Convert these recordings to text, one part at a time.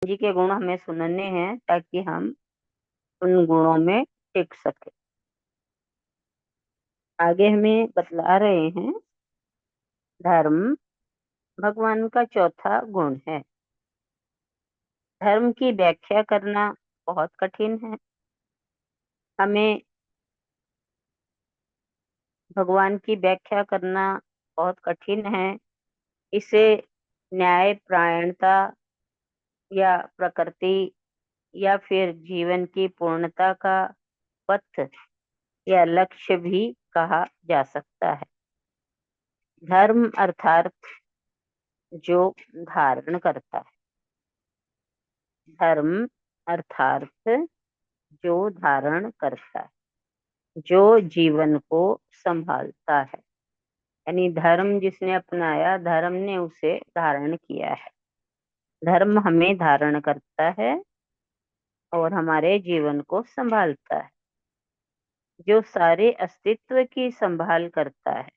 जी के गुण हमें सुनने हैं ताकि हम उन गुणों में टिक सके। आगे हमें बतला रहे हैं, धर्म भगवान का चौथा गुण है। धर्म की व्याख्या करना बहुत कठिन है। हमें भगवान की व्याख्या करना बहुत कठिन है। इसे न्यायपरायणता या प्रकृति या फिर जीवन की पूर्णता का पथ या लक्ष्य भी कहा जा सकता है। धर्म अर्थात जो धारण करता है। धर्म अर्थात जो धारण करता है, जो जीवन को संभालता है। यानी धर्म जिसने अपनाया, धर्म ने उसे धारण किया है। धर्म हमें धारण करता है और हमारे जीवन को संभालता है, जो सारे अस्तित्व की संभाल करता है,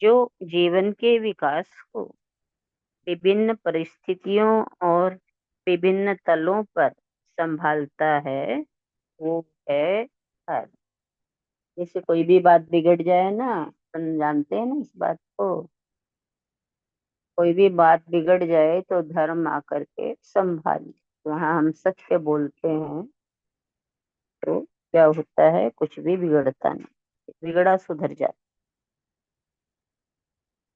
जो जीवन के विकास को विभिन्न परिस्थितियों और विभिन्न तलों पर संभालता है, वो है धर्म। जैसे कोई भी बात बिगड़ जाए ना, अपन जानते हैं ना इस बात को। कोई भी बात बिगड़ जाए तो धर्म आकर के संभाले। वहाँ हम सत्य बोलते हैं तो क्या होता है, कुछ भी बिगड़ता नहीं, बिगड़ा सुधर जाता।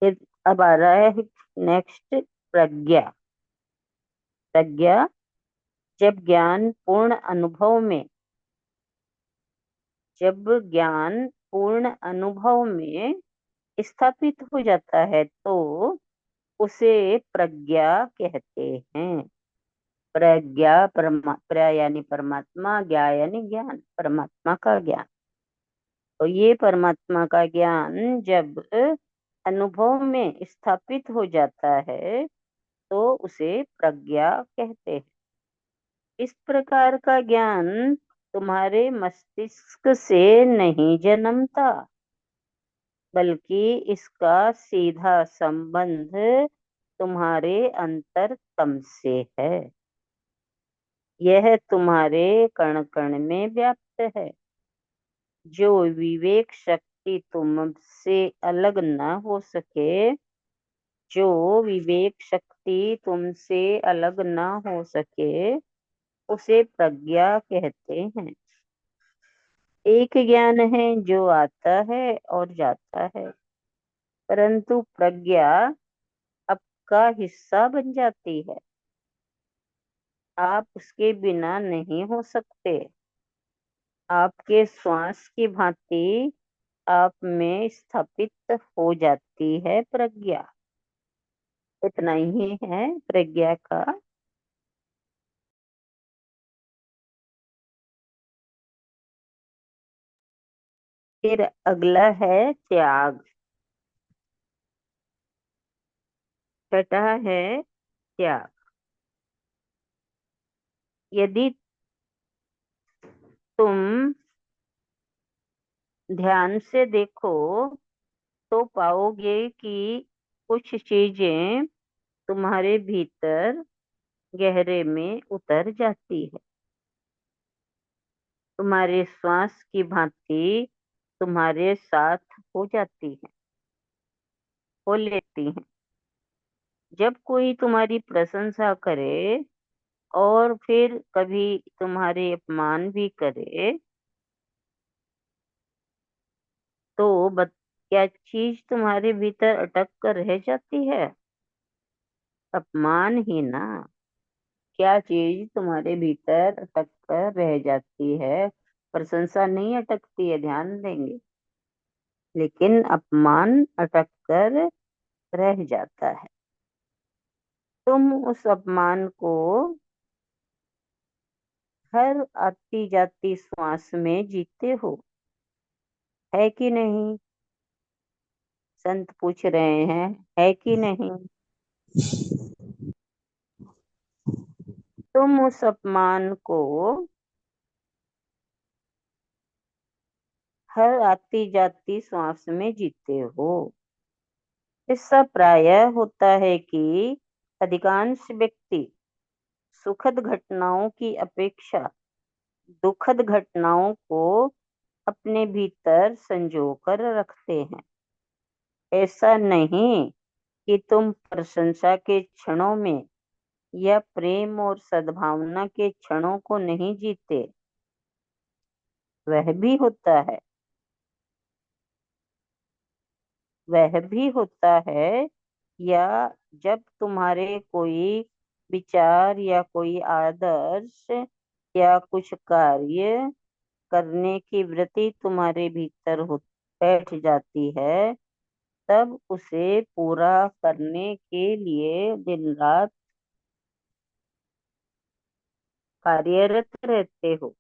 फिर अब आ रहा है नेक्स्ट, प्रज्ञा। प्रज्ञा जब ज्ञान पूर्ण अनुभव में जब ज्ञान पूर्ण अनुभव में स्थापित हो जाता है तो उसे प्रज्ञा कहते हैं। प्रज्ञा प्र यानी परमात्मा, ज्ञा यानी ज्ञान, परमात्मा का ज्ञान। तो ये परमात्मा का ज्ञान जब अनुभव में स्थापित हो जाता है तो उसे प्रज्ञा कहते हैं। इस प्रकार का ज्ञान तुम्हारे मस्तिष्क से नहीं जन्मता, बल्कि इसका सीधा संबंध तुम्हारे अंतरतम से है। यह तुम्हारे कण कण में व्याप्त है। जो विवेक शक्ति तुमसे अलग न हो सके, जो विवेक शक्ति तुमसे अलग न हो सके, उसे प्रज्ञा कहते हैं। एक ज्ञान है जो आता है और जाता है, परंतु प्रज्ञा आपका हिस्सा बन जाती है। आप उसके बिना नहीं हो सकते। आपके श्वास की भांति आप में स्थापित हो जाती है प्रज्ञा। इतना ही है प्रज्ञा का। फिर अगला है त्याग। छठा है त्याग। यदि तुम ध्यान से देखो तो पाओगे कि कुछ चीजें तुम्हारे भीतर गहरे में उतर जाती है। तुम्हारे श्वास की भांति तुम्हारे साथ हो जाती है, हो लेती है। जब कोई तुम्हारी प्रशंसा करे और फिर कभी तुम्हारे अपमान भी करे तो क्या चीज तुम्हारे भीतर अटक कर रह जाती है? अपमान ही ना। क्या चीज तुम्हारे भीतर अटक कर रह जाती है? प्रशंसा नहीं अटकती है, ध्यान देंगे, लेकिन अपमान अटक कर रह जाता है। तुम उस अपमान को हर आती जाती श्वास में जीते हो, है कि नहीं? संत पूछ रहे हैं, है कि नहीं? तुम उस अपमान को हर आती जाती श्वास में जीते हो। ऐसा प्रायः होता है कि अधिकांश व्यक्ति सुखद घटनाओं की अपेक्षा दुखद घटनाओं को अपने भीतर संजो कर रखते हैं। ऐसा नहीं कि तुम प्रशंसा के क्षणों में या प्रेम और सद्भावना के क्षणों को नहीं जीते, वह भी होता है। वह भी होता है। या जब तुम्हारे कोई विचार या कोई आदर्श या कुछ कार्य करने की वृत्ति तुम्हारे भीतर हो बैठ जाती है, तब उसे पूरा करने के लिए दिन रात कार्यरत रहते हो,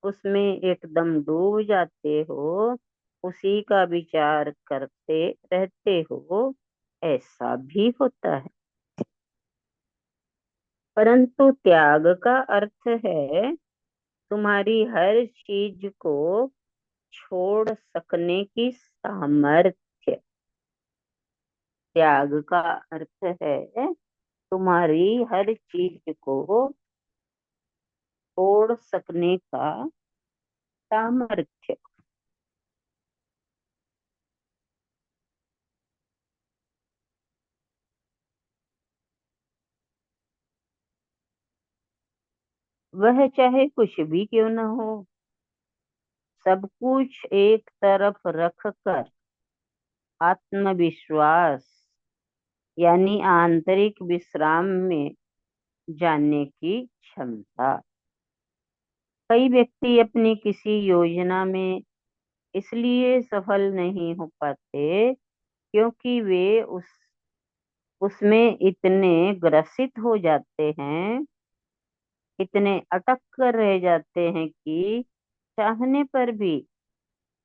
उसमें एकदम डूब जाते हो, उसी का विचार करते रहते हो। ऐसा भी होता है। परंतु त्याग का अर्थ है तुम्हारी हर चीज को छोड़ सकने की सामर्थ्य। त्याग का अर्थ है तुम्हारी हर चीज को छोड़ सकने का सामर्थ्य। वह चाहे कुछ भी क्यों न हो, सब कुछ एक तरफ रख कर आत्मविश्वास यानी आंतरिक विश्राम में जाने की क्षमता। कई व्यक्ति अपनी किसी योजना में इसलिए सफल नहीं हो पाते क्योंकि वे उसमें इतने ग्रसित हो जाते हैं, इतने अटक कर रह जाते हैं कि चाहने पर भी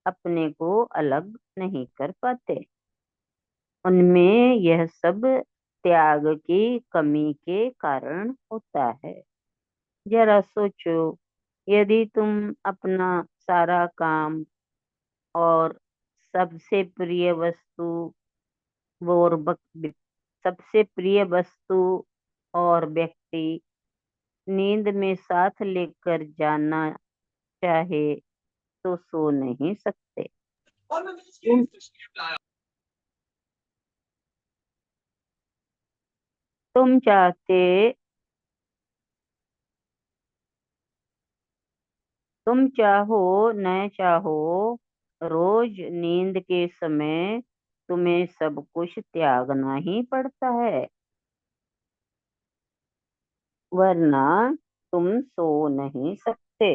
अपने को अलग नहीं कर पाते। उनमें यह सब त्याग की कमी के कारण होता है। जरा सोचो, यदि तुम अपना सारा काम और सबसे प्रिय वस्तु और सबसे प्रिय वस्तु और व्यक्ति नींद में साथ लेकर जाना चाहे तो सो नहीं सकते। तुम तुम चाहते तुम चाहो न चाहो, रोज नींद के समय तुम्हें सब कुछ त्यागना ही पड़ता है, वरना तुम सो नहीं सकते।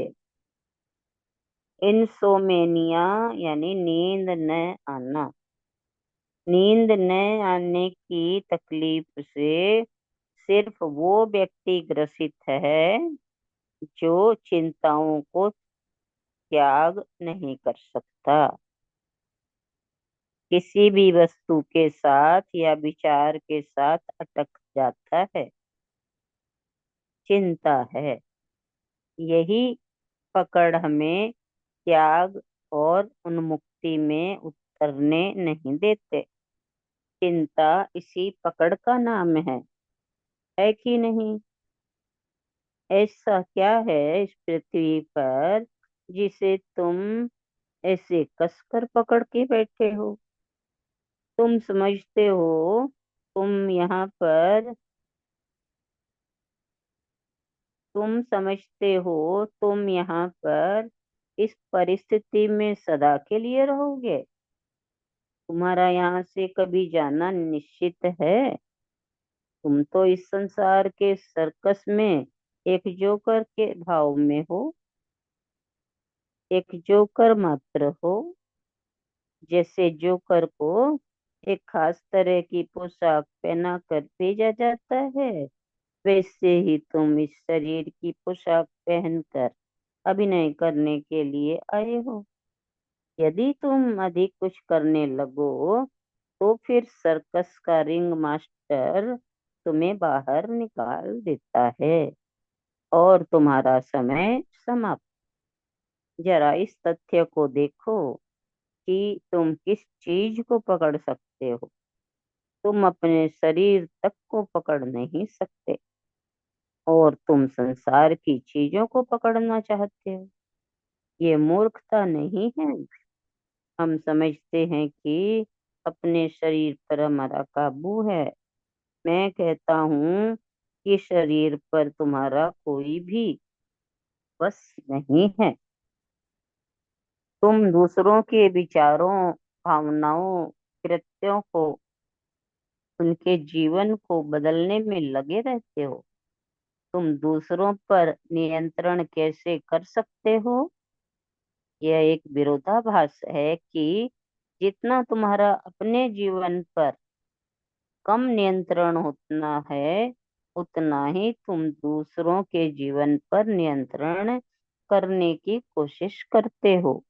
इंसोमेनिया यानी नींद न आना। नींद न आने की तकलीफ से सिर्फ वो व्यक्ति ग्रसित है जो चिंताओं को त्याग नहीं कर सकता। किसी भी वस्तु के साथ या विचार के साथ अटक जाता है, चिंता है। यही पकड़ हमें त्याग और उन्मुक्ति में उतरने नहीं देते। चिंता इसी पकड़ का नाम है कि नहीं? ऐसा क्या है इस पृथ्वी पर जिसे तुम ऐसे कसकर पकड़ के बैठे हो? तुम समझते हो तुम यहाँ पर तुम समझते हो तुम यहाँ पर इस परिस्थिति में सदा के लिए रहोगे? तुम्हारा यहाँ से कभी जाना निश्चित है? तुम तो इस संसार के सर्कस में एक जोकर के भाव में हो, एक जोकर मात्र हो। जैसे जोकर को एक खास तरह की पोशाक पहना कर भेजा जाता है, वैसे ही तुम इस शरीर की पोशाक पहनकर अभिनय करने के लिए आए हो। यदि तुम अधिक कुछ करने लगो तो फिर सर्कस का रिंग मास्टर तुम्हें बाहर निकाल देता है और तुम्हारा समय समाप्त। जरा इस तथ्य को देखो कि तुम किस चीज को पकड़ सकते हो। तुम अपने शरीर तक को पकड़ नहीं सकते और तुम संसार की चीजों को पकड़ना चाहते हो। ये मूर्खता नहीं है। हम समझते हैं कि अपने शरीर पर हमारा काबू है। मैं कहता हूँ कि शरीर पर तुम्हारा कोई भी बस नहीं है। तुम दूसरों के विचारों, भावनाओं, कृत्यों को, उनके जीवन को बदलने में लगे रहते हो। तुम दूसरों पर नियंत्रण कैसे कर सकते हो? यह एक विरोधाभास है कि जितना तुम्हारा अपने जीवन पर कम नियंत्रण होना है, उतना ही तुम दूसरों के जीवन पर नियंत्रण करने की कोशिश करते हो।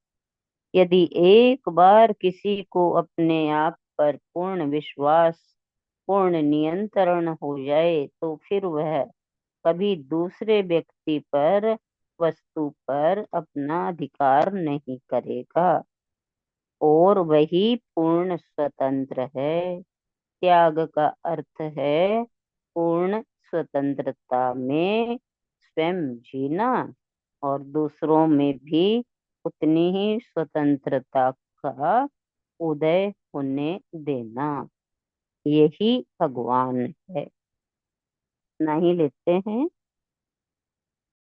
यदि एक बार किसी को अपने आप पर पूर्ण विश्वास, पूर्ण नियंत्रण हो जाए, तो फिर वह कभी दूसरे व्यक्ति पर, वस्तु पर अपना अधिकार नहीं करेगा। और वही पूर्ण स्वतंत्र है। त्याग का अर्थ है पूर्ण स्वतंत्रता में स्वयं जीना और दूसरों में भी उतनी ही स्वतंत्रता का उदय होने देना। यही भगवान है। नहीं लेते हैं।